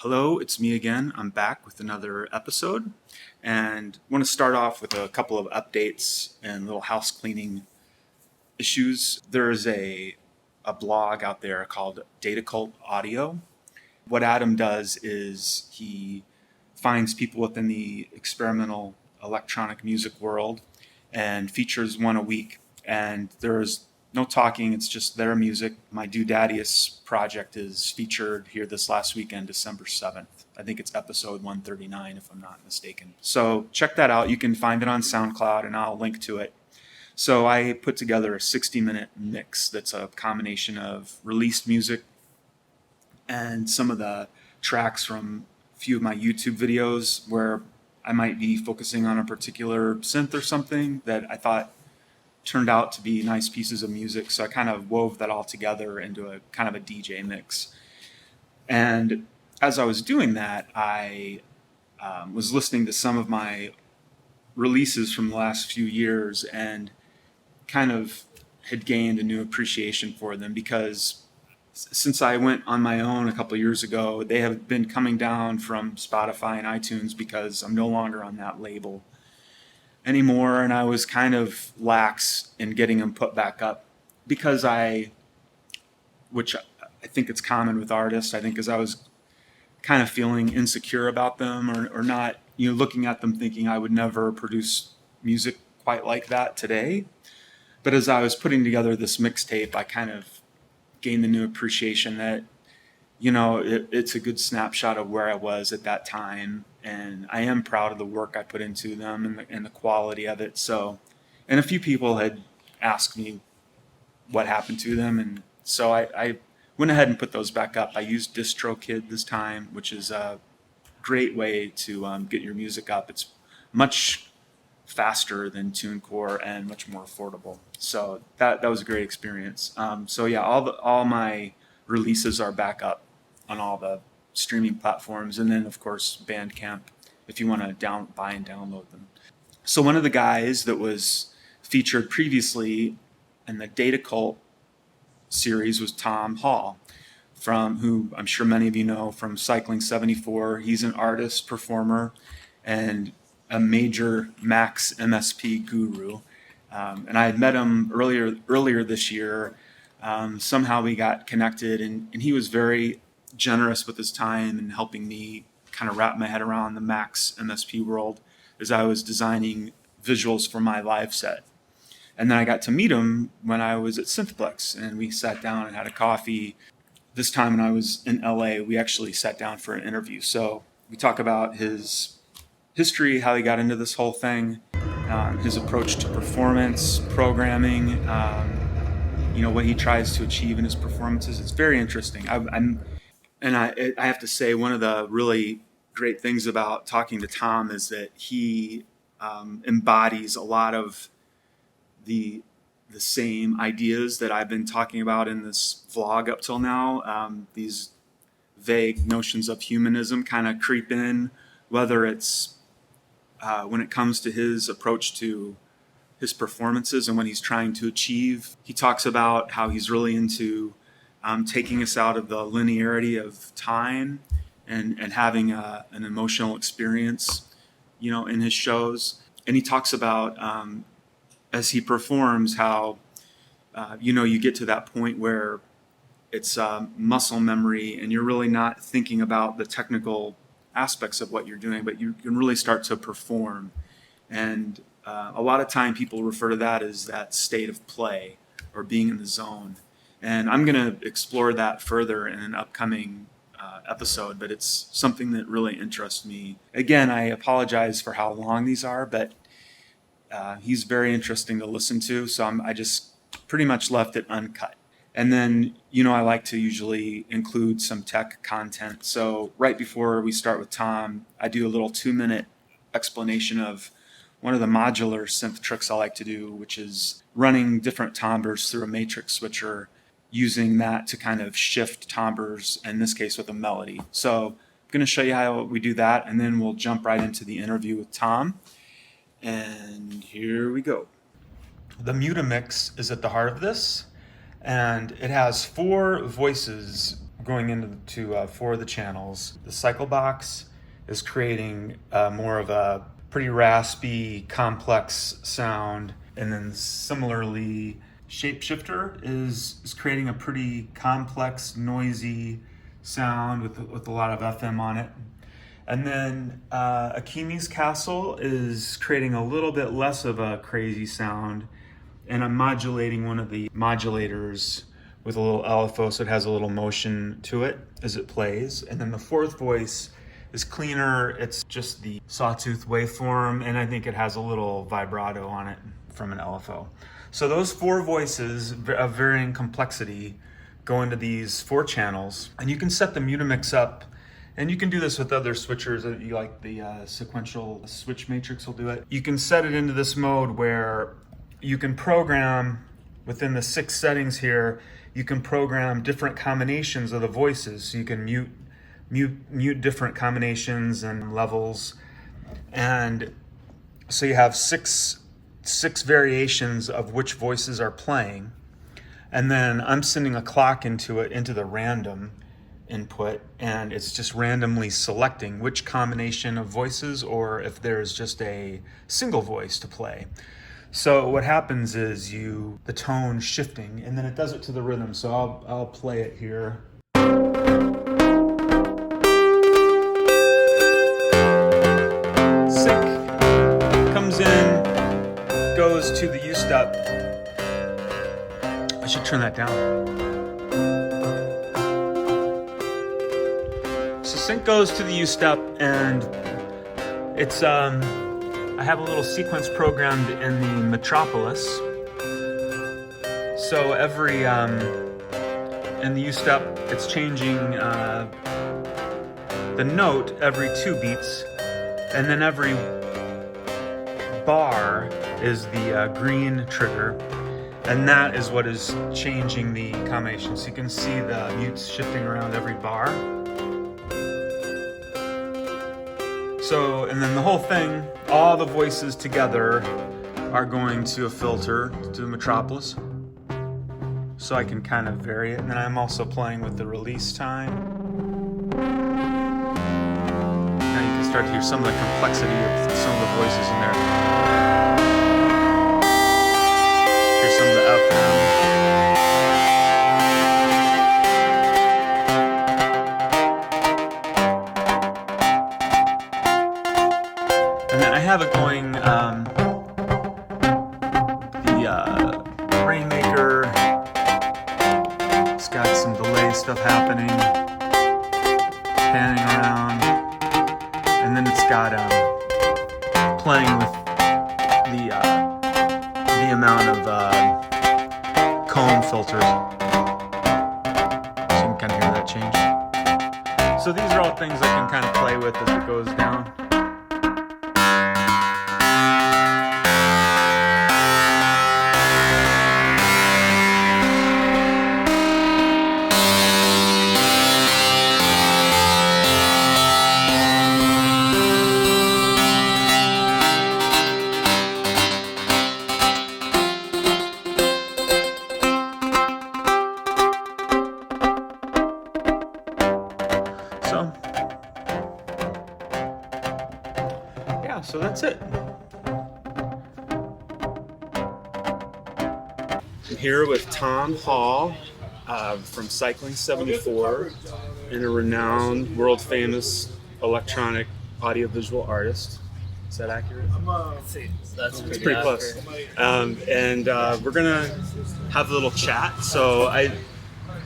Hello, it's me again. I'm back with another episode and I want to start off with a couple of updates and little house cleaning issues. There is a blog out there called Datacult Audio. What Adam does is he finds people within the experimental electronic music world and features one a week. And there's no talking, it's just their music. My Dudadius project is featured here this last weekend, December 7th. I think it's episode 139, if I'm not mistaken. So check that out. You can find it on SoundCloud, and I'll link to it. So I put together a 60-minute mix that's a combination of released music and some of the tracks from a few of my YouTube videos where I might be focusing on a particular synth or something that I thought turned out to be nice pieces of music. So I kind of wove that all together into a kind of a DJ mix. And as I was doing that, I was listening to some of my releases from the last few years and kind of had gained a new appreciation for them because since I went on my own a couple of years ago, they have been coming down from Spotify and iTunes because I'm no longer on that label anymore, and I was kind of lax in getting them put back up because which I think it's common with artists, I think, as I was kind of feeling insecure about them or not, looking at them thinking I would never produce music quite like that today. But as I was putting together this mixtape, I kind of gained the new appreciation that, it's a good snapshot of where I was at that time. And I am proud of the work I put into them and the quality of it. So, and a few people had asked me what happened to them. And so I went ahead and put those back up. I used DistroKid this time, which is a great way to get your music up. It's much faster than TuneCore and much more affordable. So that was a great experience. So yeah, all my releases are back up on all the streaming platforms, and then of course Bandcamp if you want to buy and download them. So one of the guys that was featured previously in the Datacult series was Tom Hall, from who I'm sure many of you know from Cycling 74. He's an artist, performer, and a major Max MSP guru. And I had met him earlier this year. Somehow we got connected, and he was very generous with his time and helping me kind of wrap my head around the Max MSP world as I was designing visuals for my live set. And then I got to meet him when I was at Synthplex, and we sat down and had a coffee. This time when I was in LA, we actually sat down for an interview. So we talk about his history, how he got into this whole thing, his approach to performance, programming, what he tries to achieve in his performances. It's very interesting. I have to say, one of the really great things about talking to Tom is that he embodies a lot of the same ideas that I've been talking about in this vlog up till now. These vague notions of humanism kind of creep in, whether it's when it comes to his approach to his performances and what he's trying to achieve. He talks about how he's really into taking us out of the linearity of time and having an emotional experience, in his shows. And he talks about, as he performs, how, you get to that point where it's muscle memory and you're really not thinking about the technical aspects of what you're doing, but you can really start to perform. And a lot of time people refer to that as that state of play or being in the zone. And I'm going to explore that further in an upcoming episode, but it's something that really interests me. Again, I apologize for how long these are, but he's very interesting to listen to, so I just pretty much left it uncut. And then, I like to usually include some tech content. So right before we start with Tom, I do a little 2-minute explanation of one of the modular synth tricks I like to do, which is running different timbres through a matrix switcher, using that to kind of shift timbres, in this case with a melody. So I'm going to show you how we do that, and then we'll jump right into the interview with Tom. And here we go. The Mutamix is at the heart of this, and it has 4 voices going into 4 of the channels. The cycle box is creating more of a pretty raspy, complex sound. And then similarly, Shapeshifter is creating a pretty complex, noisy sound with a lot of FM on it. And then Akimi's Castle is creating a little bit less of a crazy sound. And I'm modulating one of the modulators with a little LFO, so it has a little motion to it as it plays. And then the 4th voice is cleaner. It's just the sawtooth waveform, and I think it has a little vibrato on it from an LFO. So those 4 voices of varying complexity go into these 4 channels, and you can set the Mutamix up, and you can do this with other switchers. You like the sequential switch matrix will do it. You can set it into this mode where you can program within the 6 settings here. You can program different combinations of the voices, so you can mute different combinations and levels, and so you have six variations of which voices are playing. And then I'm sending a clock into the random input, and it's just randomly selecting which combination of voices, or if there's just a single voice to play. So what happens is the tone shifting, and then it does it to the rhythm. So I'll play it here. Sync comes in, goes to the U step. I should turn that down. So sync goes to the U step, and it's I have a little sequence programmed in the Metropolis. So every in the U step, it's changing the note every 2 beats, and then every bar is the green trigger, and that is what is changing the combination. So you can see the mutes shifting around every bar. So, and then the whole thing, all the voices together are going to a filter to the Metropolis. So I can kind of vary it. And then I'm also playing with the release time. Now you can start to hear some of the complexity of some of the voices in there. Here's some of the FM. I have it going, the Rainmaker, it's got some delay stuff happening, panning around, and then it's got playing with the amount of comb filters, so you can kind of hear that change. So these are all things I can kind of play with as it goes down. So that's it. I'm here with Tom Hall from Cycling 74, and a renowned, world-famous electronic audiovisual artist. Is that accurate? That's pretty close. And we're gonna have a little chat. So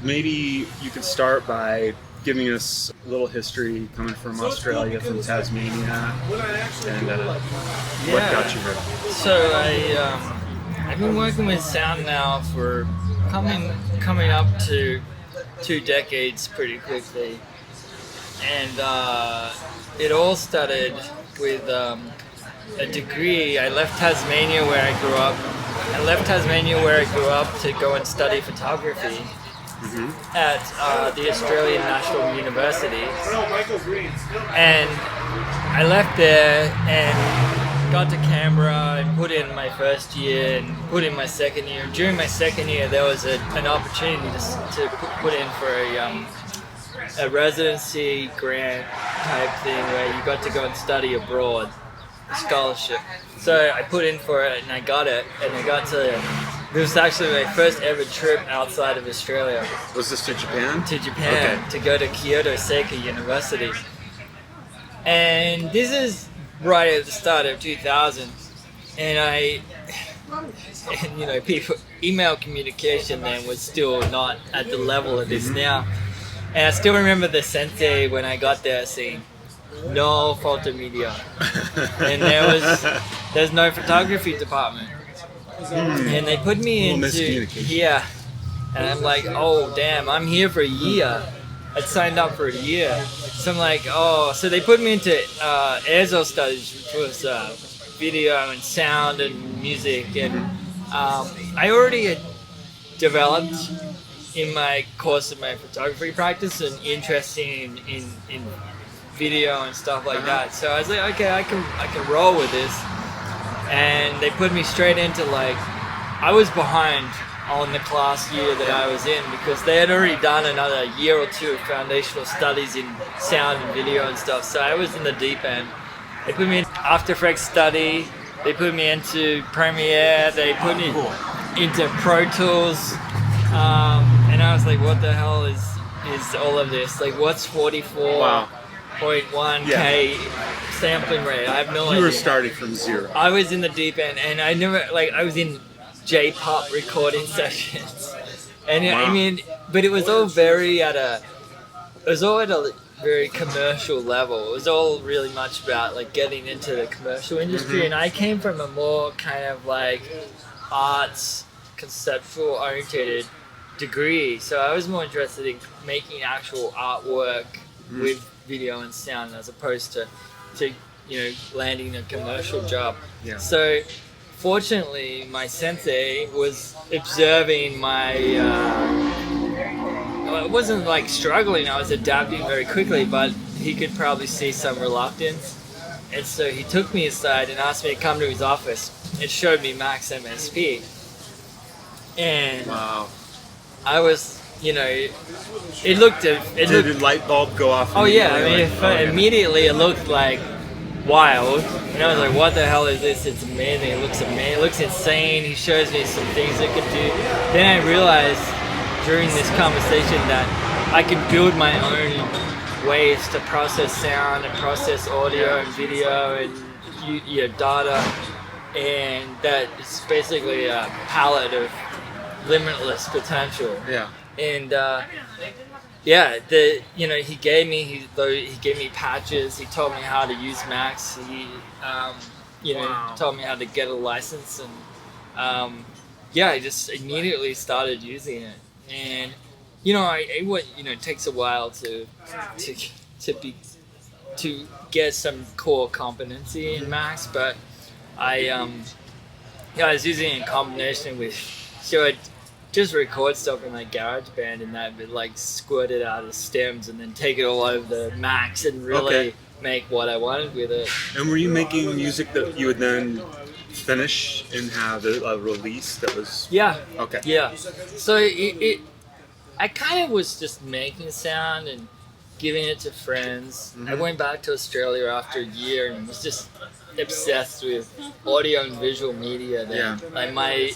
maybe you could start by giving us a little history coming from Australia, from Tasmania, and what got you here. So I've been working with sound now for coming up to 2 decades pretty quickly, and it all started with a degree. I left Tasmania where I grew up. To go and study photography. At the Australian National University, and I left there and got to Canberra and put in my first year and put in my second year. During my second year, there was an opportunity to put in for a residency grant type thing where you got to go and study abroad, a scholarship. So I put in for it and I got it, and I got to. This was actually my first ever trip outside of Australia. Was this to Japan? To Japan, Okay. to go to Kyoto Seika University. And this is right at the start of 2000. And people, email communication then was still not at the level it is now. And I still remember the sensei when I got there saying, no photo media. And there's no photography department. And they put me into, yeah. And I'm like, oh damn, I'm here for a year. I'd signed up for a year. So I'm like, oh, so they put me into Airzo studies, which was video and sound and music. And I already had developed in my course of my photography practice an interest in video and stuff like that. So I was like, okay, I can roll with this. And they put me straight into I was behind on the class year that I was in because they had already done another year or two of foundational studies in sound and video and stuff. So I was in the deep end. They put me in After Effects study. They put me into Premiere. They put me into Pro Tools. And I was like, what the hell is all of this? Like, what's 44.1K sampling rate? I have no idea. You were starting from zero. I was in the deep end, and I never, I was in J-pop recording sessions. And I mean, but it was all at a very commercial level. It was all really much about getting into the commercial industry. And I came from a more kind of arts, conceptual oriented degree. So I was more interested in making actual artwork with video and sound as opposed to landing a commercial job. Yeah. So fortunately, my sensei was observing my. It wasn't struggling. I was adapting very quickly, but he could probably see some reluctance, and so he took me aside and asked me to come to his office and showed me Max MSP. And wow. I was, it looked. Did the light bulb go off? Oh yeah, I mean, immediately it looked wild, and I was like, what the hell is this? It's amazing. It looks amazing. It looks insane. He shows me some things it could do. Then I realized during this conversation that I could build my own ways to process sound and process audio and video and data, and that it's basically a palette of limitless potential. Yeah. And he gave me patches. He told me how to use Max. He told me how to get a license, and I just immediately started using it. And it takes a while to get some core competency in Max, but I was using it in combination with I'd just record stuff in GarageBand and that, but squirt it out of stems and then take it all over the Max and really make what I wanted with it. And were you making music that you would then finish and have a release that was? Yeah. Okay. Yeah. So I kind of was just making sound and giving it to friends. I went back to Australia after a year and was just obsessed with audio and visual media then. Yeah.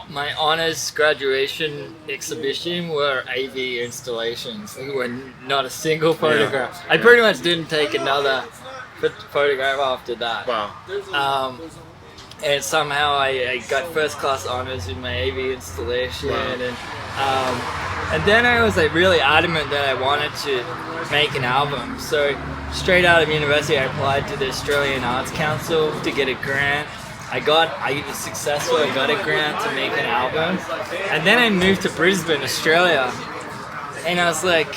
My honors graduation exhibition were AV installations. There were not a single photograph. Yeah. I pretty much didn't take another photograph after that. Wow. And somehow I got first class honors in my AV installation. Wow. And then I was really adamant that I wanted to make an album. So straight out of university, I applied to the Australian Arts Council to get a grant. I was successful. I got a grant to make an album, and then I moved to Brisbane, Australia, and I was like,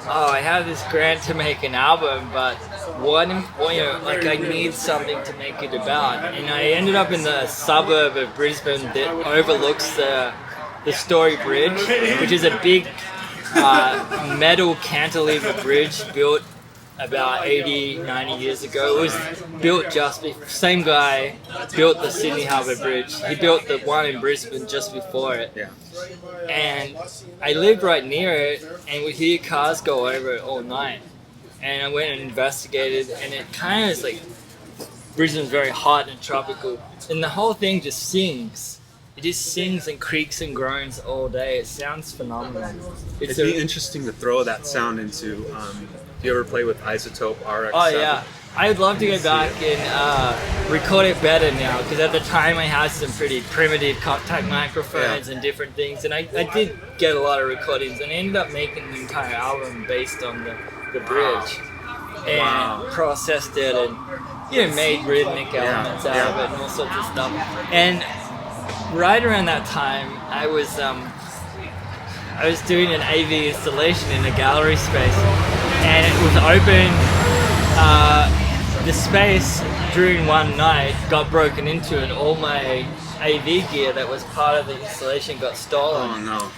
"Oh, I have this grant to make an album, but I need something to make it about." And I ended up in the suburb of Brisbane that overlooks the Story Bridge, which is a big metal cantilever bridge built about 80, 90 years ago. It was built same guy built the Sydney Harbour Bridge. He built the one in Brisbane just before it. Yeah. And I lived right near it, and would hear cars go over it all night. And I went and investigated, and it kind of is like Brisbane's very hot and tropical, and the whole thing just sings. It just sings and creaks and groans all day. It sounds phenomenal. It'd be interesting to throw that sound into. Do you ever play with Isotope RX? Oh yeah, I would love to go back and record it better now, because at the time I had some pretty primitive contact microphones and different things, and I did get a lot of recordings, and I ended up making an entire album based on the bridge, and processed it, and made rhythmic elements out of it and all sorts of stuff. And right around that time, I was doing an AV installation in a gallery space, and it was open. The space during one night got broken into, and all my AV gear that was part of the installation got stolen. Oh no.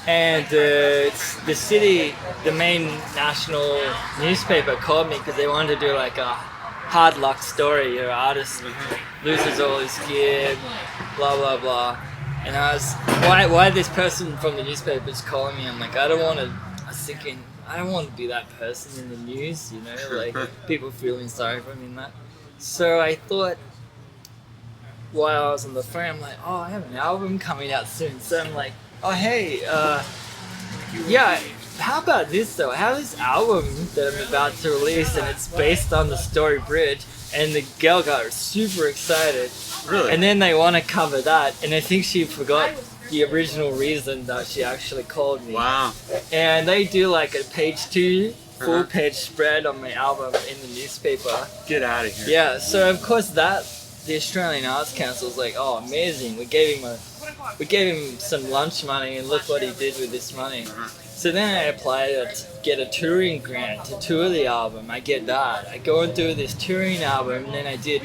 And the city, the main national newspaper called me because they wanted to do like a hard luck story. Artist loses all his gear, blah blah blah. And I was, why this person from the newspaper is calling me? I'm like, I was thinking, I don't want to be that person in the news, like people feeling sorry for me and that. So I thought, while I was on the phone, I'm like, oh, I have an album coming out soon. So I'm like, oh hey, how about this though? I have this album that I'm about to release, and it's based on the story bridge. And the girl got super excited. Really? And then they want to cover that, and I think she forgot the original reason that she actually called me. Wow. And they do like a page 2 full page spread on my album in the newspaper. Get out of here. Yeah, so of course the Australian Arts Council was like, oh amazing, we gave him some lunch money, and look what he did with this money. So then I applied to get a touring grant to tour the album. I get that. I go and do this touring album, and then I did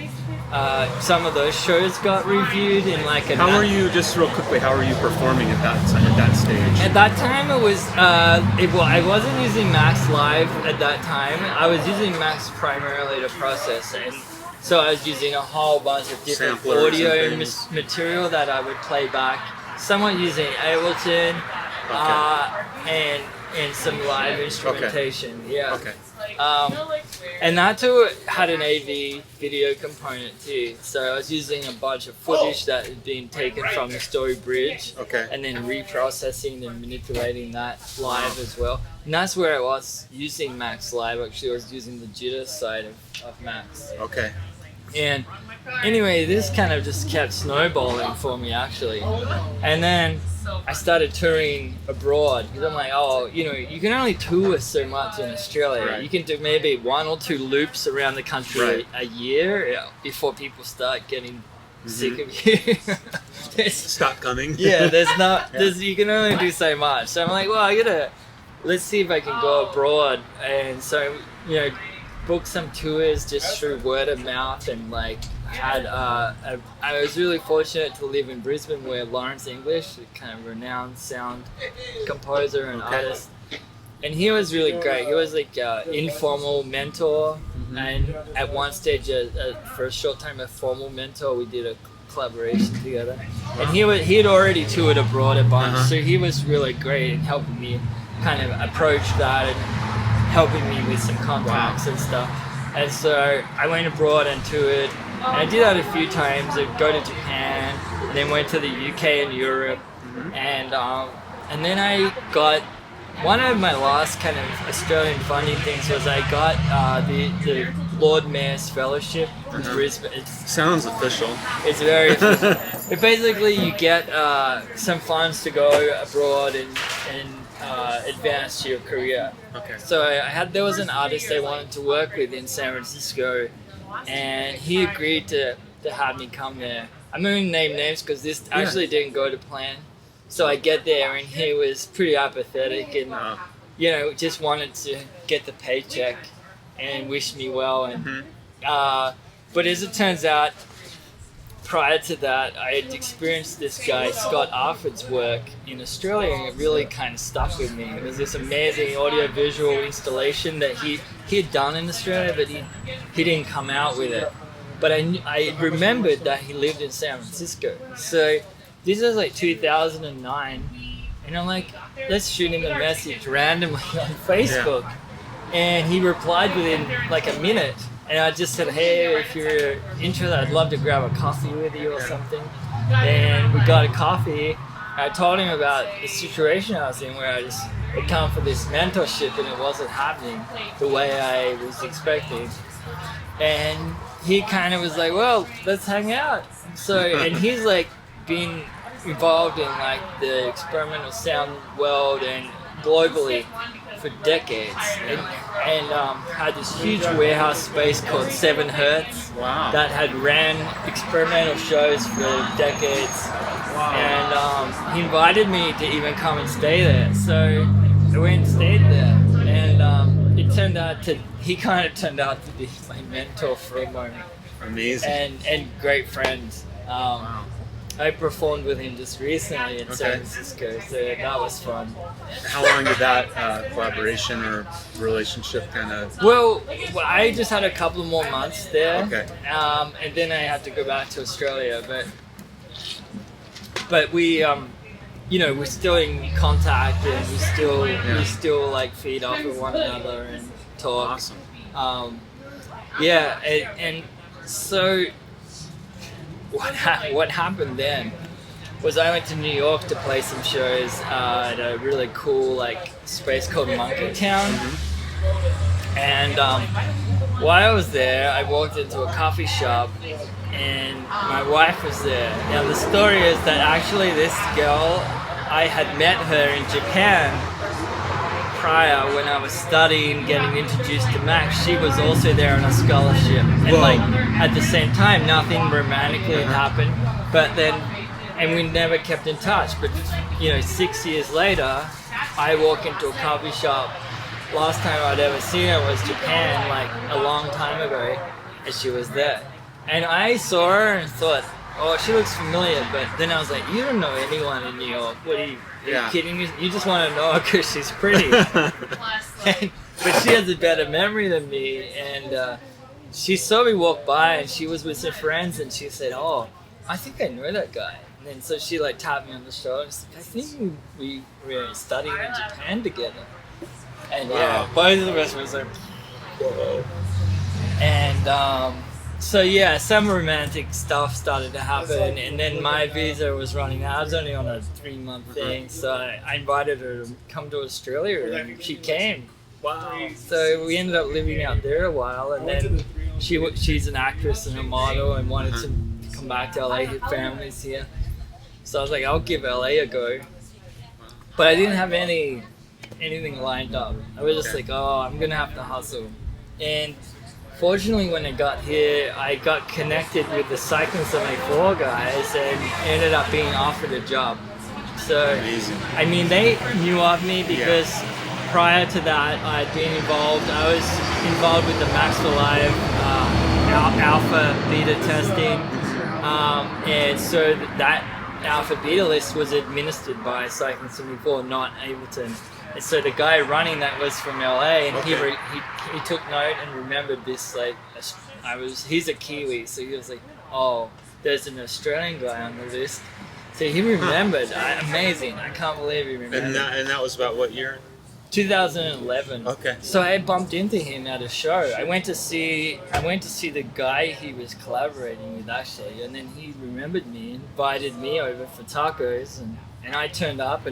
some of those shows got reviewed in like a... How were you, just real quickly, how were you performing at that stage? At that time it was, I wasn't using Max Live at that time. I was using Max primarily to process, and so I was using a whole bunch of different Samplers audio material that I would play back. Somewhat using Ableton, and some live instrumentation. Yeah. Okay. And that too had an AV video component too. So I was using a bunch of footage that had been taken from the story bridge, and then reprocessing and manipulating that live as well. And that's where I was using Max Live. Actually, I was using the jitter side of Max. Okay. And anyway, this kind of just kept snowballing for me actually. And then I started touring abroad, because I'm like, oh, you can only tour so much in Australia. Right. You can do maybe 1 or 2 loops around the country a year before people start getting sick of you. Stop coming. Yeah, you can only do so much. So I'm like, well, let's see if I can go abroad. And so, booked some tours just through word of mouth, and like I was really fortunate to live in Brisbane, where Lawrence English, a kind of renowned sound composer and artist, and he was really great. He was like an informal mentor, and at one stage, for a short time, a formal mentor. We did a collaboration together, and he had already toured abroad a bunch, so he was really great in helping me kind of approach that and helping me with some contacts and stuff. And so I went abroad and toured. And I did that a few times. I'd go to Japan, and then went to the UK and Europe, and then I got one of my last kind of Australian funding things was I got the Lord Mayor's Fellowship in Brisbane. Sounds official. It's very official. But basically, you get some funds to go abroad and advance your career. Okay. So there was an artist I wanted to work with in San Francisco, and he agreed to have me come there. I'm not going to name names because this actually didn't go to plan. So I get there, and he was pretty apathetic, and just wanted to get the paycheck and wish me well. And but as it turns out, prior to that, I had experienced this guy, Scott Arford's work in Australia, and it really kind of stuck with me. It was this amazing audio-visual installation that he had done in Australia, but he didn't come out with it. But I remembered that he lived in San Francisco. So this was like 2009, and I'm like, let's shoot him a message randomly on Facebook. Yeah. And he replied within like a minute. And I just said, hey, if you're interested, I'd love to grab a coffee with you or something. And we got a coffee. I told him about the situation I was in, where I just had come for this mentorship and it wasn't happening the way I was expecting. And he kind of was like, well, let's hang out. So, and he's like been involved in like the experimental sound world and globally for decades, and had this huge warehouse space called 7 Hertz. Wow. That had ran experimental shows for decades. Wow. And he invited me to even come and stay there. So I went and stayed there, and he kind of turned out to be my mentor for a moment. Amazing. And great friends. Wow. I performed with him just recently in San Francisco, so that was fun. How long did that collaboration or relationship kind of... Well, I just had a couple more months there, okay. And then I had to go back to Australia, but we, we're still in contact, and we still like feed off of one another and talk. Awesome. And so what happened then was I went to New York to play some shows at a really cool like space called Monkey Town. Mm-hmm. And while I was there, I walked into a coffee shop and my wife was there. Now the story is that actually this girl, I had met her in Japan prior when I was studying, getting introduced to Max. She was also there on a scholarship, and like at the same time nothing romantically had happened, but then, and we never kept in touch. But 6 years later, I walk into a coffee shop. Last time I'd ever seen her was Japan, like a long time ago, and she was there, and I saw her and thought, oh, she looks familiar. But then I was like, you don't know anyone in New York. What are you kidding me? You just want to know her because she's pretty. But she has a better memory than me. And she saw me walk by, and she was with some friends, and she said, oh, I think I know that guy. And then so she like tapped me on the shoulder and said, I think we were studying in Japan together. And both of us was like, whoa. And so some romantic stuff started to happen, and then my visa was running out. I was only on a 3-month thing, so I invited her to come to Australia, and she came. Wow! So we ended up living out there a while, and then she's an actress and a model, and wanted to come back to LA. Her family's here, so I was like, I'll give LA a go. But I didn't have anything lined up. I was just like, oh, I'm gonna have to hustle, and fortunately, when I got here, I got connected with the Cycling 74 guys and ended up being offered a job. So, amazing. I mean, they knew of me because prior to that, I'd been involved. I was involved with the Max for Live alpha beta testing, and so that alpha beta list was administered by Cycling 74, not Ableton. And so the guy running that was from LA, and he took note and remembered this. Like, he's a Kiwi, so he was like, oh, there's an Australian guy on the list. So he remembered. Amazing! I can't believe he remembered. And that was about what year? 2011. Okay. So I bumped into him at a show. I went to see the guy he was collaborating with actually, and then he remembered me, invited me over for tacos, and I turned up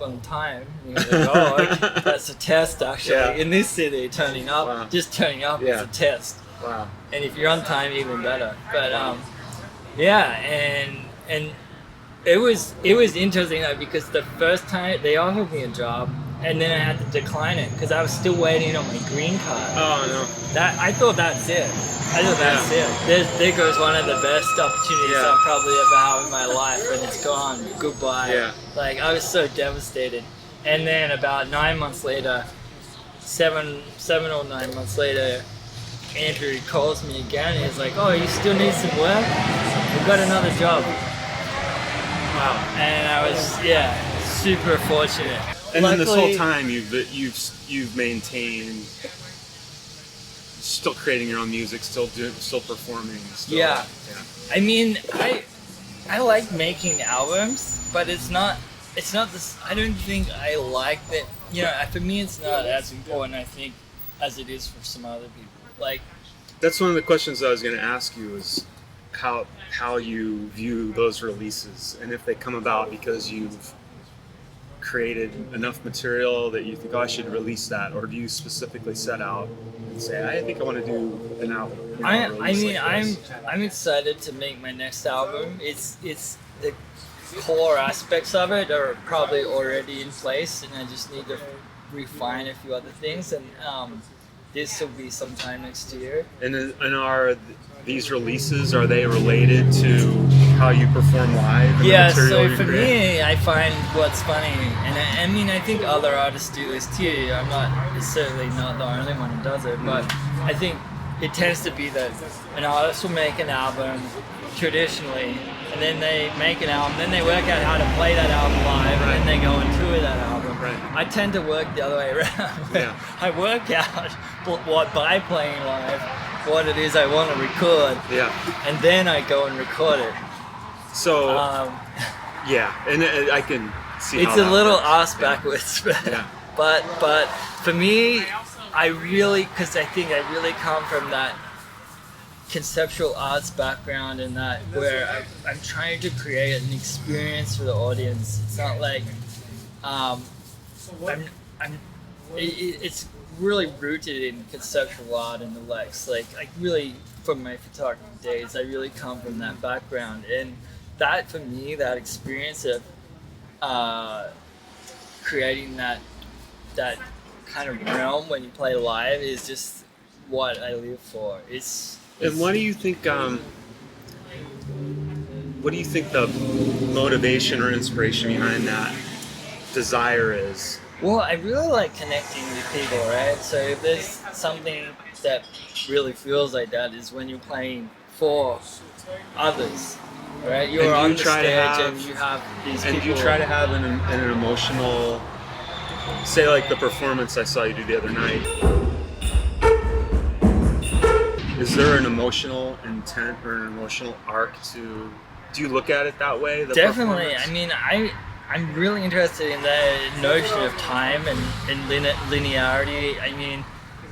on time. And he was like, oh, okay, that's a test actually. In this city, turning up is a test. Wow. And if you're on time, even better. But and it was interesting though, because the first time they offered me a job, and then I had to decline it because I was still waiting on my green card. Oh no! I thought that's it. There goes one of the best opportunities I'll probably ever have in my life, and it's gone. Goodbye. Yeah. Like, I was so devastated. And then about 9 months later, seven or 9 months later, Andrew calls me again and he's like, oh, you still need some work? I got another job. Wow. And I was, super fortunate. And then this whole Luckily- time you've maintained still creating your own music, still performing. Still, Yeah. I mean, I like making albums, but it's not this. I don't think I like that. You know, for me, it's not as important, I think, as it is for some other people. Like, That's one of the questions I was going to ask you is how you view those releases, and if they come about because you've created enough material that you think, oh, I should release that, or do you specifically set out and say, I think I want to do an album? You know, I release mean, like this? I'm excited to make my next album. It's the core aspects of it are probably already in place, and I just need to refine a few other things. And this will be sometime next year. And are these releases, are they related to how you perform live? And the Yeah, material so you for create? me, I find what's funny, and I mean, I think other artists do this too. I'm not certainly not the only one who does it, but I think it tends to be that an artist will make an album traditionally, and then they make an album, then they work out how to play that album live, and then they go and tour that album. Right. I tend to work the other way around. Yeah. I work out what by playing live, what it is I want to record, Yeah. and then I go and record it. So, Yeah, and I can see it's how a that little works. ass backwards, Yeah. but for me, because I think I really come from that conceptual arts background, and that where I'm trying to create an experience for the audience. It's not like it's really rooted in conceptual art and the likes. Like really, from my photography days, I really come from that background, and that for me, that experience of creating that kind of realm when you play live is just what I live for. And what do you think? What do you think the motivation or inspiration behind that desire is? Well, I really like connecting with people, right? So if there's something that really feels like that, is when you're playing for others, right? You're on the stage and you have these people. And you try to have an emotional, say like the performance I saw you do the other night. Is there an emotional intent or an emotional arc to? Do you look at it that way? The Definitely. performance? I mean, I'm really interested in the notion of time and linearity. I mean,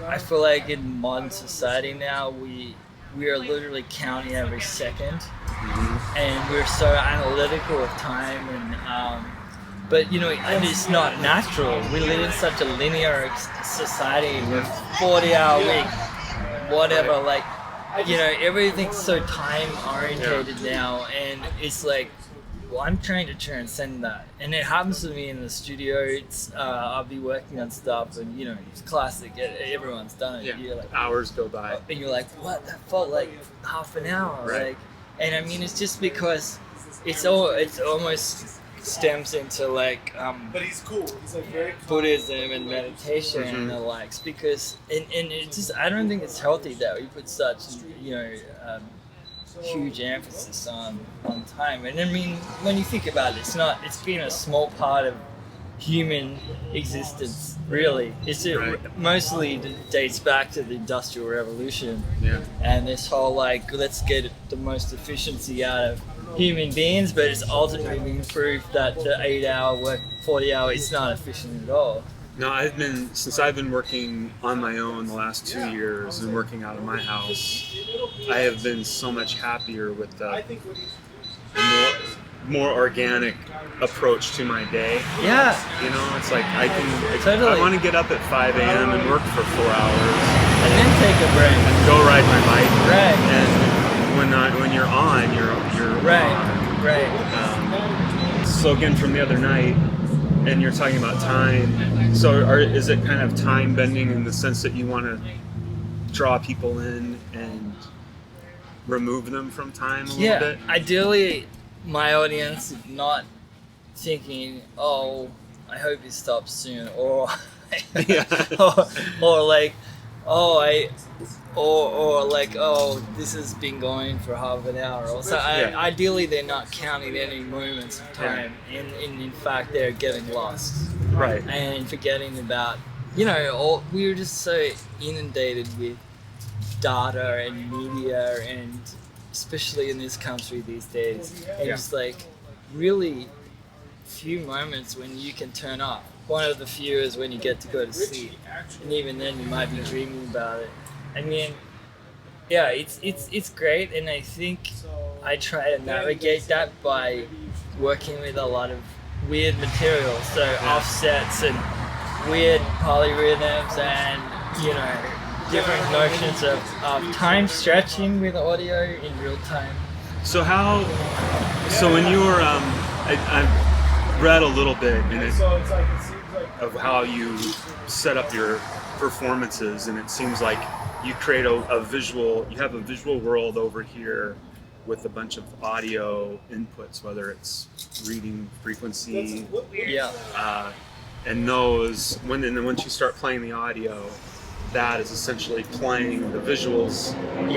I feel like in modern society now, we are literally counting every second, and we're so analytical of time. And but you know, and it's not natural. We live in such a linear society with 40-hour week, whatever. Like, you know, everything's so time orientated now, and it's like, well, I'm trying to transcend that, and it happens to me in the studio. It's I'll be working on stuff, and you know, it's classic. Everyone's done it. Yeah. You're like, Hours go by. and you're like, what? That felt like half an hour. Right. Like, and I mean, it's just because it's almost stems into like But he's cool. He's like very calm. Buddhism and meditation and the likes, because and it just, I don't think it's healthy that we put such, you know, huge emphasis on time. And I mean, when you think about it, it's been a small part of human existence, really. Mostly dates back to the Industrial Revolution. Yeah. And this whole like, let's get the most efficiency out of human beings, but it's ultimately been proved that the 8-hour work, 40-hour, it's not efficient at all. No, since I've been working on my own the last 2 years and working out of my house, I have been so much happier with the more organic approach to my day. Yeah. You know, it's like I Totally. want to get up at 5 a.m. and work for 4 hours And then take a break. and go ride my bike. Right. And when you're on, you're Right. on. Right. So again, from the other night, and you're talking about time. So is it kind of time bending in the sense that you want to draw people in and remove them from time a little bit? Ideally, my audience is not thinking, oh, I hope he stops soon, or Yeah. or like, oh, or like, oh, this has been going for half an hour, or so. Ideally, they're not counting any moments of time, and in fact, they're getting lost, Right. and forgetting about, we were just so inundated with data and media, and especially in this country these days, and it's like really few moments when you can turn off. One of the few is when you get to go to sleep, and even then you might be dreaming about it. I mean, yeah, it's great, and I think I try to navigate that by working with a lot of weird materials, so offsets and weird polyrhythms, and different notions of time stretching with audio in real time. So when you were, I've read a little bit of how you set up your performances, and it seems like you create you have a visual world over here with a bunch of audio inputs, whether it's reading frequency, and those, and then once you start playing the audio, that is essentially playing the visuals in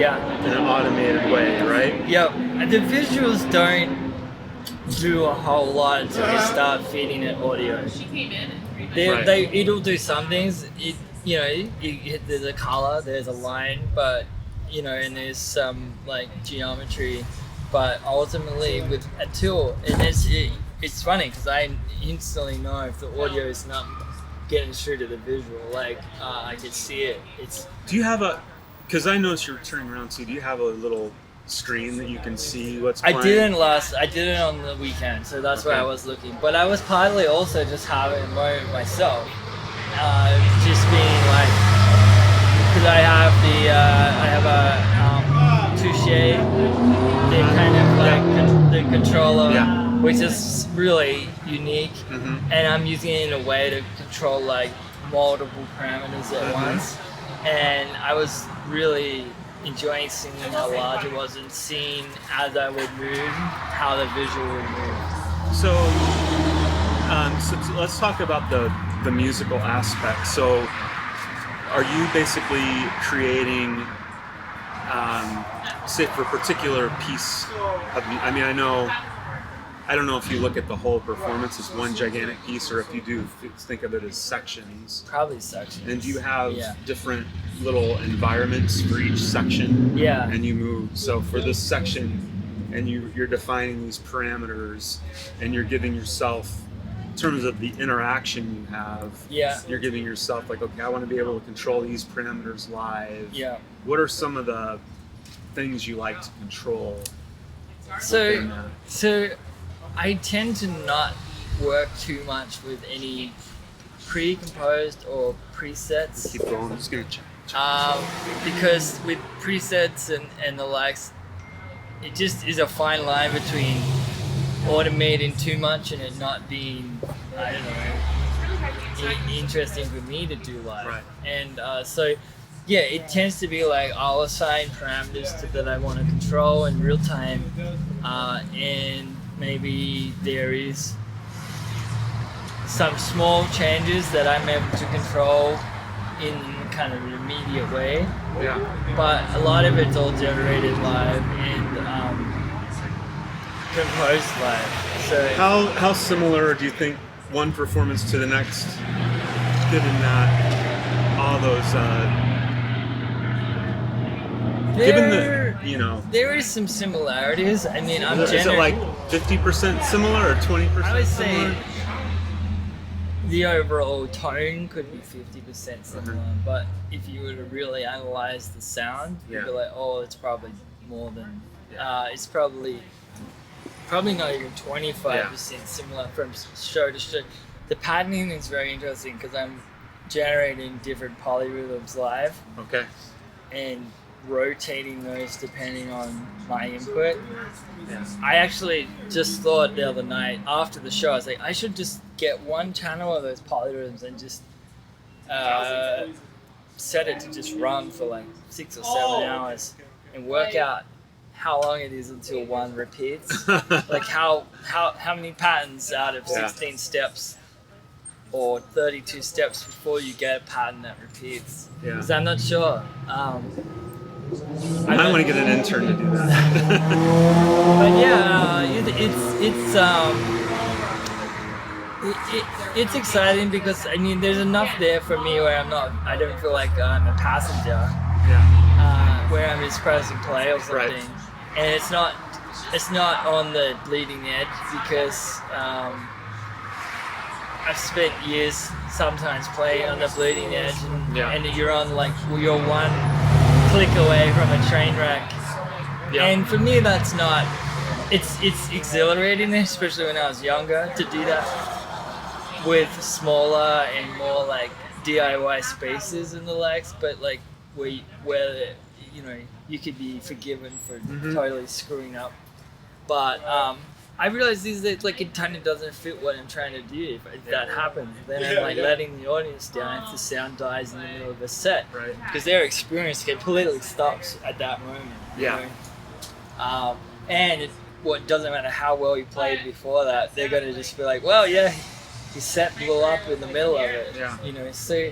an automated way, right? Yeah, the visuals don't do a whole lot until you start feeding it audio. It'll do some things. There's a color, there's a line, but and there's some like geometry, but ultimately with a tool, and it's funny because I instantly know if the audio is not getting through to the visual. Like I can see it. Do you have because I noticed you're turning around, so do you have a little screen that you can see what's playing? I did it on the weekend, so that's why I was looking. But I was partly also just having a moment myself, just being like, because I have a touche, the kind of like the controller, which is really unique, and I'm using it in a way to control like multiple parameters at once, and I was really enjoying seeing how large it was and seeing as I would move how the visual would move. So let's talk about the musical aspect. So are you basically creating, say for a particular piece of, I don't know if you look at the whole performance as one gigantic piece, or if you do think of it as sections. Probably sections. And do you have different little environments for each section? Yeah. And you move. So for this section, and you're defining these parameters, and you're giving yourself, in terms of the interaction you have, you're giving yourself like, okay, I want to be able to control these parameters live. Yeah. What are some of the things you like to control? So I tend to not work too much with any pre-composed or presets. Keep going. I'm just gonna check. Because with presets and the likes, it just is a fine line between automating too much and it not being, I don't know, interesting for me to do live. Right. And it tends to be like I'll assign parameters that I want to control in real time, and maybe there is some small changes that I'm able to control in kind of an immediate way. Yeah. But a lot of it's all generated live and composed live. So how similar do you think one performance to the next, given that all those there is some similarities. I mean, is it like 50% similar or 20%? I would say similar? The overall tone could be 50% similar, but if you were to really analyze the sound, you'd be like, oh, it's probably more than. It's probably not even 25% similar from show to show. The patterning is very interesting because I'm generating different polyrhythms live. Okay. And rotating those depending on my input. I actually just thought the other night after the show, I was like, I should just get one channel of those polyrhythms and just set it to just run for like 6 or 7 hours and work out how long it is until one repeats. Like how many patterns out of 16 steps or 32 steps before you get a pattern that repeats. Yeah. Because I'm not sure. I might want to get an intern to do that. But yeah, it's exciting because I mean there's enough there for me where I don't feel like I'm a passenger. Yeah. Where I'm just pressing play or something, Right. and it's not on the bleeding edge because I've spent years sometimes playing on the bleeding edge, and you're on like you're one click away from a train wreck. Yeah. And for me, that's not. It's exhilarating, especially when I was younger, to do that with smaller and more like DIY spaces in the legs, but like where you know you could be forgiven for totally screwing up. But I realize these days like it kind of doesn't fit what I'm trying to do. If that happens, then I'm like letting the audience down if the sound dies in the middle of a set, Right. because their experience completely stops at that moment. you Yeah. know? And what doesn't matter how well you played before that, they're gonna just be like, well, yeah, his set blew up in the middle of it. Yeah. You know, so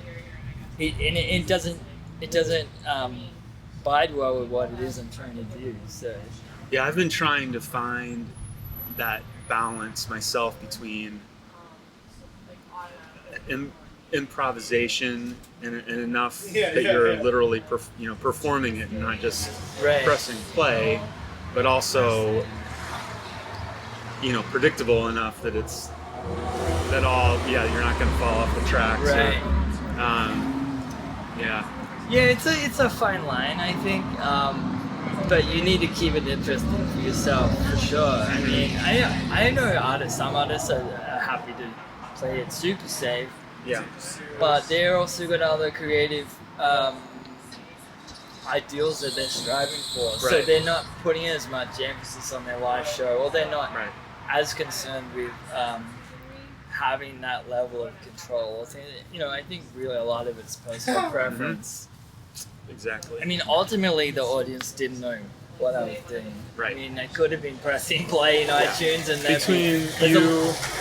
it doesn't bide well with what it is I'm trying to do. So Yeah, I've been trying to find that balance myself between improvisation and enough that you're literally performing it and not just Right. pressing play, but also predictable enough that it's you're not going to fall off the tracks. Right. Yeah. Yeah, it's a fine line, I think. But you need to keep it interesting for yourself, for sure. I mean, I know some artists are happy to play it super safe, Yeah. but they're also got other creative ideals that they're striving for. So Right. they're not putting as much emphasis on their live show, or they're not Right. as concerned with having that level of control. I think really a lot of it's personal preference. Exactly. I mean, ultimately, the audience didn't know what I was doing. Right. I mean, I could have been pressing play in iTunes, and then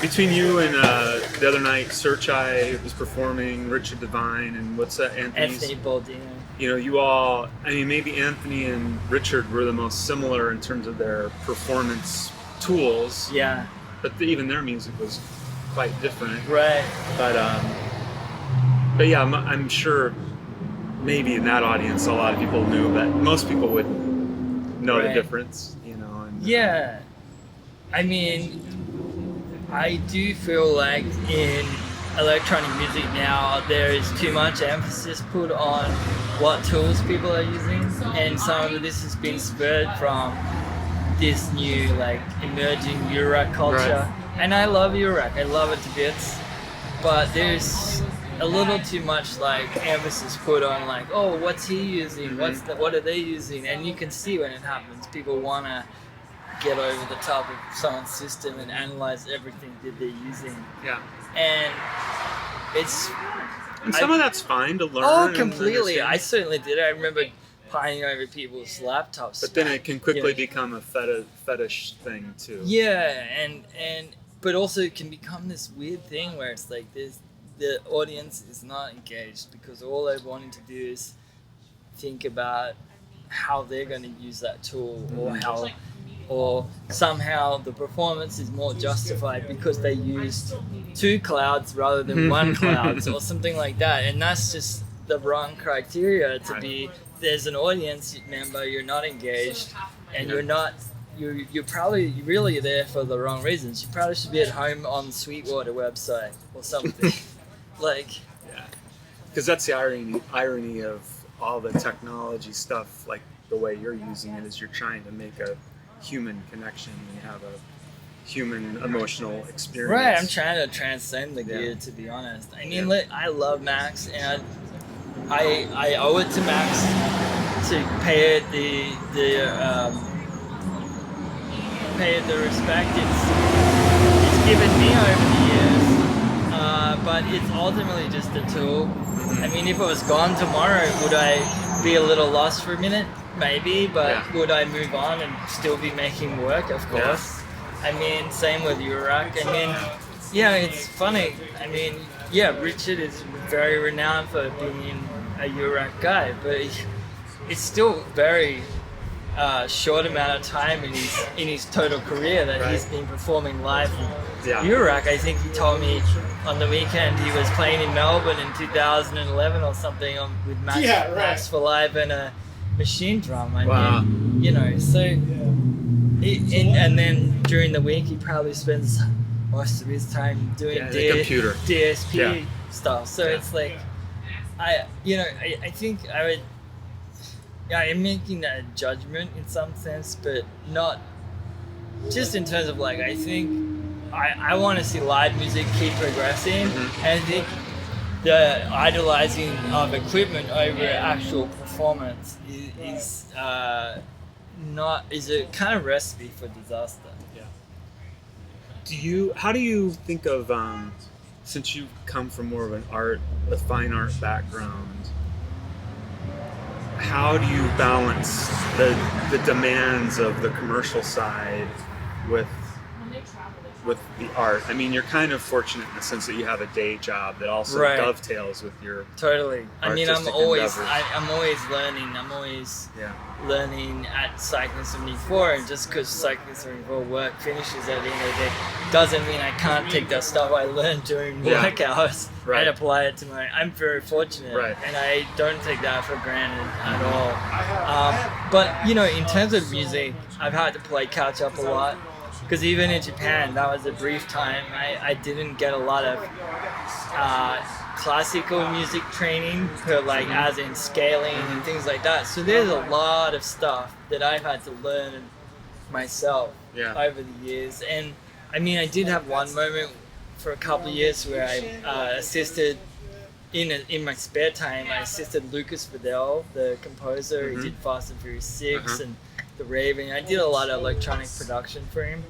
Between you and the other night, Search Eye was performing, Richard Devine, and what's that? Anthony Baldino. You all. I mean, maybe Anthony and Richard were the most similar in terms of their performance tools. Yeah. But even their music was quite different. Right. But yeah, I'm sure. Maybe in that audience, a lot of people knew, but most people would know the Right. difference, And, Yeah. I mean, I do feel like in electronic music now, there is too much emphasis put on what tools people are using, and some of this has been spurred from this new, like, emerging Eurorack culture. Right. And I love Eurorack. I love it to bits. But there's a little too much like emphasis put on like, oh, what's he using? What are they using? And you can see when it happens, people want to get over the top of someone's system and analyze everything that they're using. Yeah. And some of that's fine to learn. Oh, and completely. I understand. certainly did. I remember pining over people's laptops. But then it can quickly Yeah. become a fetish thing too. Yeah, but also it can become this weird thing where it's like the audience is not engaged because all they're wanting to do is think about how they're going to use that tool, or somehow the performance is more justified because they used 2 clouds rather than 1 cloud or something like that. And that's just the wrong criteria to be. There's an audience member, you're not engaged, and you're probably really there for the wrong reasons. You probably should be at home on Sweetwater website or something. Because that's the irony of all the technology stuff, like the way you're using it, is you're trying to make a human connection and have a human emotional experience. Right, I'm trying to transcend the gear, to be honest. I mean, I love Max, and I owe it to Max to pay it the respect it's given me over the years. But it's ultimately just a tool. I mean, if it was gone tomorrow, would I be a little lost for a minute? Maybe, but would I move on and still be making work? Of course. I mean, same with Eurorack. I mean, yeah, it's funny. I mean, Richard is very renowned for being a Eurorack guy, but it's still very short amount of time in his total career that he's been performing live with Eurorack. I think he told me on the weekend he was playing in Melbourne in 2011 or something with Max for Live and a machine drum. I mean, you know, so and then during the week he probably spends most of his time doing DSP stuff. So it's like I think I would. Yeah, I'm making a judgment in some sense, but not just in terms of like, I think I want to see live music keep progressing, and I think the idolizing of equipment over actual performance is a kind of recipe for disaster. Yeah. How do you think of, since you come from more of a fine art background, how do you balance the demands of the commercial side with the art? I mean, you're kind of fortunate in the sense that you have a day job that also dovetails with your I mean, I'm always learning. I'm always Yeah. learning at Cycling 74, and just because Cycling 74 work finishes at the end of the day doesn't mean I can't take that stuff I learned during work hours and apply it to my. I'm very fortunate, and I don't take that for granted at all. But you know, in terms of music, I've had to play catch up a lot, because even in Japan, that was a brief time. I didn't get a lot of classical music training, like as in scaling and things like that. So there's a lot of stuff that I've had to learn myself over the years. And I mean, I did have one moment for a couple of years where I assisted in my spare time. I assisted Lucas Vidal, the composer. He did Fast and Furious 6 and The Raven. I did a lot of electronic production for him,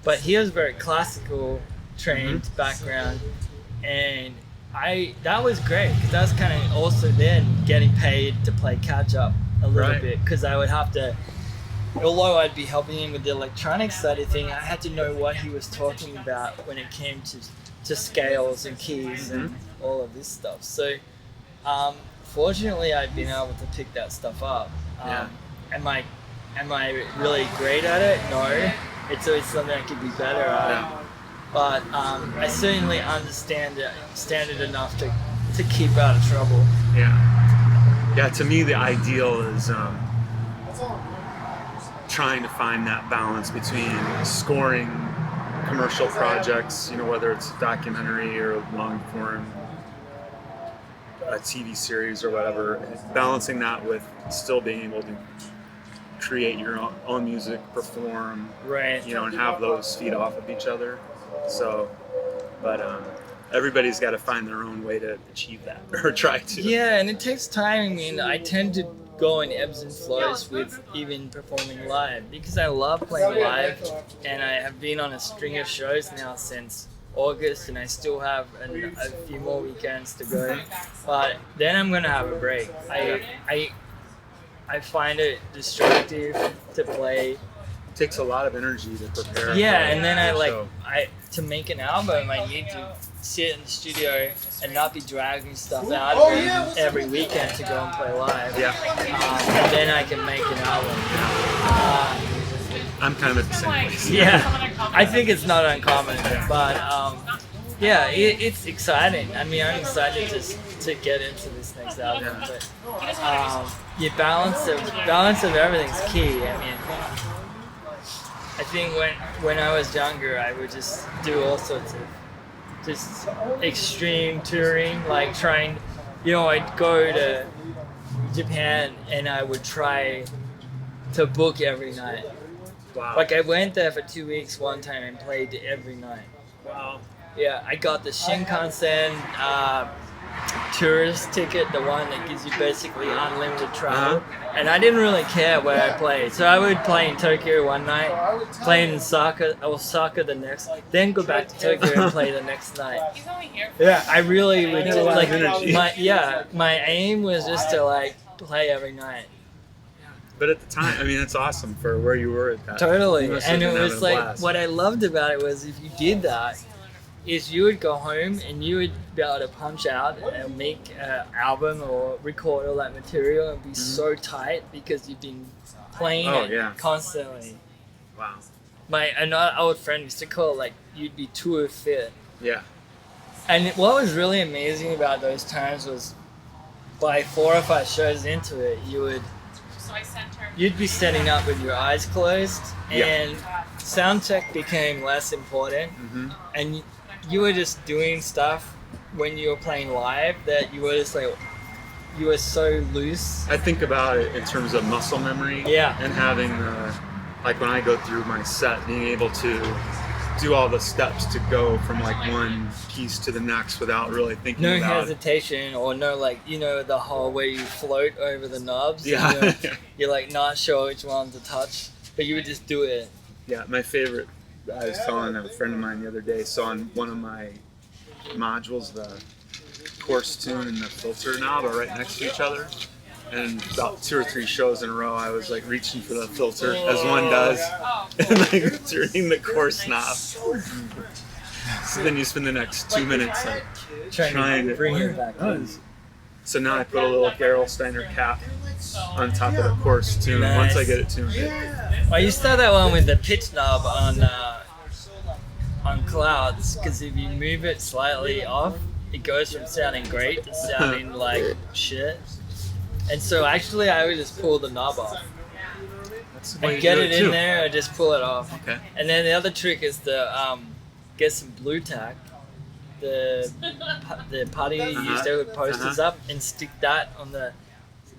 but he has very classical trained background, and that was great, because that's kind of also then getting paid to play catch up a little bit, because I would have to, although I'd be helping him with the electronic side of thing, I had to know what he was talking about when it came to scales and keys and all of this stuff. So fortunately I've been able to pick that stuff up. Am I really great at it? No. It's always something I could be better at. But I certainly understand it enough to keep out of trouble. Yeah, to me the ideal is trying to find that balance between scoring commercial projects, you know, whether it's a documentary or long form, a TV series or whatever, balancing that with still being able to create your own music, perform, you know, and have those feed off of each other. So, but everybody's got to find their own way to achieve that, or try to. Yeah, and it takes time. I mean, I tend to go in ebbs and flows with even performing live, because I love playing live, and I have been on a string of shows now since August, and I still have a few more weekends to go. But then I'm gonna have a break. I find it destructive to play. It takes a lot of energy to prepare. Yeah, and then to make an album, I need to sit in the studio and not be dragging stuff out every weekend to go and play live. And then I can make an album. I'm kind of at the same place. I think it's not uncommon, but it's exciting. I mean, I'm excited to get into this next album. But balance of everything's key. I mean, I think when I was younger, I would just do all sorts of just extreme touring, like trying, you know, I'd go to Japan and I would try to book every night. Wow. Like I went there for 2 weeks one time and played every night. Wow. Yeah, I got the Shinkansen tourist ticket, the one that gives you basically unlimited travel. And I didn't really care where I played. So I would play in Tokyo one night, play in Osaka the next, then go back to Tokyo and play the next night. Yeah, I really would do, like, my aim was just to like play every night. But at the time, I mean, it's awesome for where you were at that. Totally. And it was like, what I loved about it was if you did that, is you would go home and you would be able to punch out and make an album or record all that material and be so tight because you've been playing it constantly. Wow. Another old friend used to call it like you'd be tour fit. Yeah. And what was really amazing about those times was by 4 or 5 shows into it, you'd be setting up with your eyes closed and sound check became less important and you were just doing stuff when you were playing live that you were just like, you were so loose. I think about it in terms of muscle memory and having like when I go through my set, being able to do all the steps to go from like one piece to the next without really thinking about no hesitation or no like, you know, the whole where you float over the knobs. Yeah. You're like not sure which one to touch, but you would just do it. Yeah, my favorite, I was telling a friend of mine the other day, so on one of my modules, the course tune and the filter knob are right next to each other. And about 2 or 3 shows in a row, I was like reaching for the filter, as one does, and like turning the course knob. So then you spend the next 2 minutes like trying to bring it back on. So now I put a little Gerolsteiner cap on top of the course tune. Nice. Once I get it tuned. I used to have that one with the pitch knob on clouds, because if you move it slightly off, it goes from sounding great to sounding like shit. And so actually I would just pull the knob off and get it in there and just pull it off. Okay. And then the other trick is to get some blue tack, the putty you used to with posters up, and stick that on the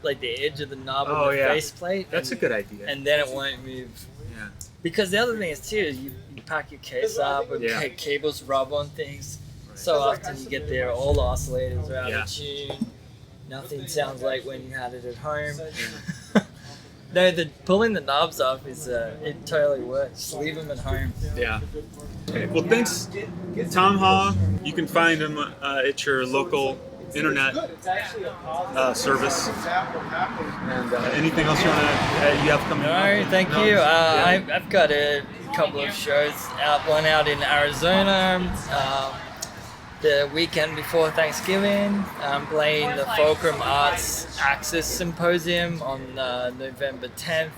edge of the knob of the faceplate. That's a good idea. And then it won't move. Yeah. Because the other thing is too, you pack your case up and cables rub on things. Right. So often you get there, all the oscillators are out of tune. Nothing sounds like when you had it at home. No, pulling the knobs off is it totally works. Just leave them at home. Yeah. Okay. Well, thanks, Tom Haw. You can find him at your local internet service. And anything else you have coming up? No, thank you. I've got a couple of shows out. One out in Arizona. The weekend before Thanksgiving, I'm playing the Fulcrum Arts Axis Symposium on November 10th.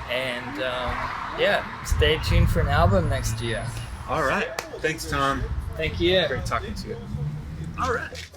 And stay tuned for an album next year. All right. Thanks, Tom. Thank you. Great talking to you. All right.